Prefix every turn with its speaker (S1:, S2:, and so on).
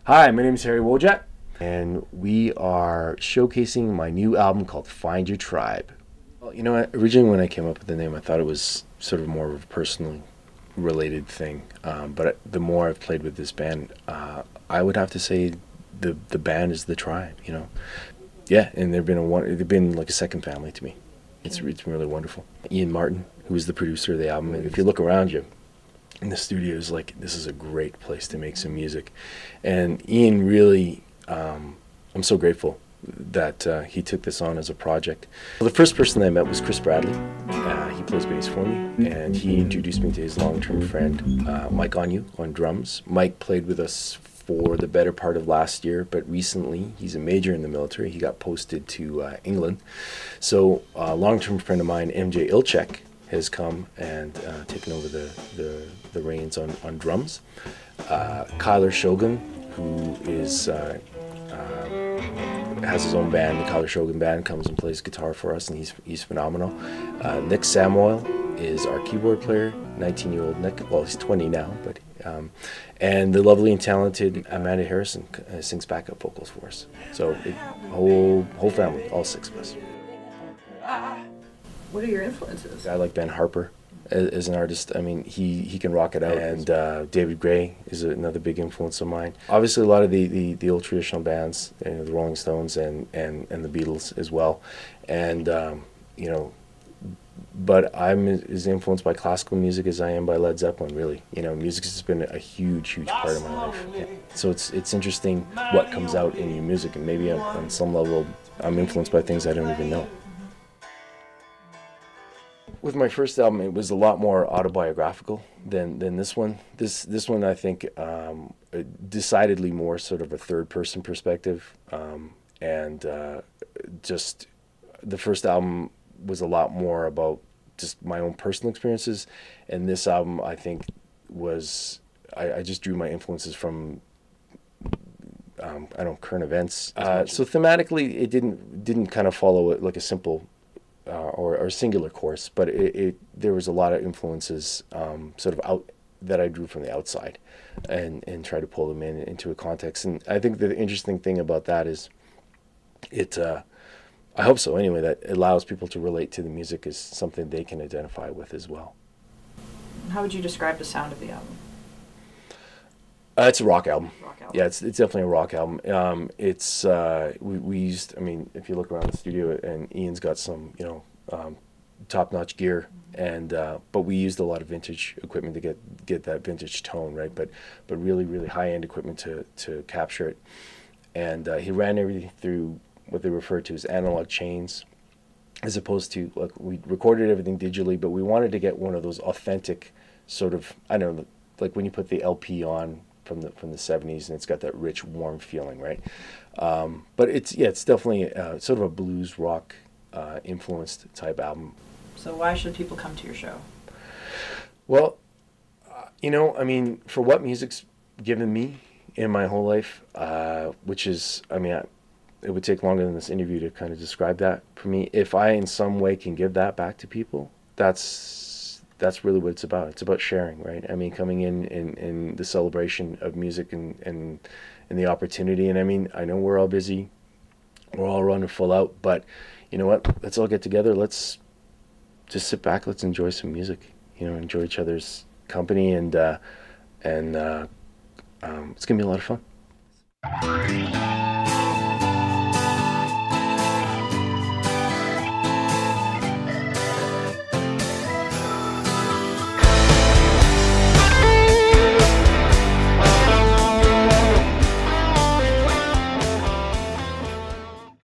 S1: Hi, my name is Wojak, and we are showcasing my new album called Find Your Tribe. Well, you know, originally when I came up with the name, I thought it was sort of more of a personally related thing. But the more I've played with this band, I would have to say the band is the tribe. You know, yeah, and they've been like a second family to me. It's been really wonderful. Ian Martin, who is the producer of the album, and if you look around you, in the studio is like, this is a great place to make some music. And Ian really, I'm so grateful that he took this on as a project. Well, the first person I met was Chris Bradley. He plays bass for me, and he introduced me to his long-term friend, Mike Onyu, on drums. Mike played with us for the better part of last year, but recently he's a major in the military. He got posted to England. So a long-term friend of mine, MJ Ilchek, has come and taken over the reins on drums. Kyler Shogun, who has his own band, the Kyler Shogun Band, comes and plays guitar for us, and he's phenomenal. Nick Samuel is our keyboard player, 19-year-old Nick. Well, he's 20 now, but and the lovely and talented Amanda Harrison sings backup vocals for us. So whole family, all six of us.
S2: What are your influences?
S1: I like Ben Harper as an artist. I mean, he can rock it out. And David Gray is another big influence of mine. Obviously, a lot of the old traditional bands, you know, the Rolling Stones and the Beatles as well. And you know, but I'm as influenced by classical music as I am by Led Zeppelin. Really, you know, music has been a huge part of my life. Yeah. So it's interesting what comes out in your music, and maybe on some level I'm influenced by things I don't even know. With my first album, it was a lot more autobiographical than this one. This one, I think, decidedly more sort of a third-person perspective, and just the first album was a lot more about just my own personal experiences, and this album, I think, was I just drew my influences from I don't know, current events. So thematically, it didn't kind of follow like a simple or singular course, but there was a lot of influences sort of out that I drew from the outside, and try to pull them into a context. And I think the interesting thing about that is I hope so anyway, that it allows people to relate to the music as something they can identify with as well.
S2: How would you describe the sound of the album?
S1: It's a rock album.
S2: Rock album.
S1: Yeah, it's definitely a rock album. We used, I mean, if you look around the studio, and Ian's got some, you know, top-notch gear, and but we used a lot of vintage equipment to get that vintage tone, right? But really high-end equipment to capture it. And he ran everything through what they refer to as analog chains, as opposed to, like, we recorded everything digitally, but we wanted to get one of those authentic sort of, I don't know, like when you put the LP on from the 70s, and it's got that rich, warm feeling, right? But it's definitely sort of a blues rock influenced type album.
S2: So why should people come to your show?
S1: Well, you know, I mean, for what music's given me in my whole life, which is, I mean, it would take longer than this interview to kind of describe that for me. If I in some way can give that back to people, that's really what it's about. It's about sharing, right? I mean, coming in the celebration of music and the opportunity. And I mean, I know we're all busy, we're all running full out, but you know what? Let's all get together. Let's just sit back. Let's enjoy some music. You know, enjoy each other's company, and it's gonna be a lot of fun.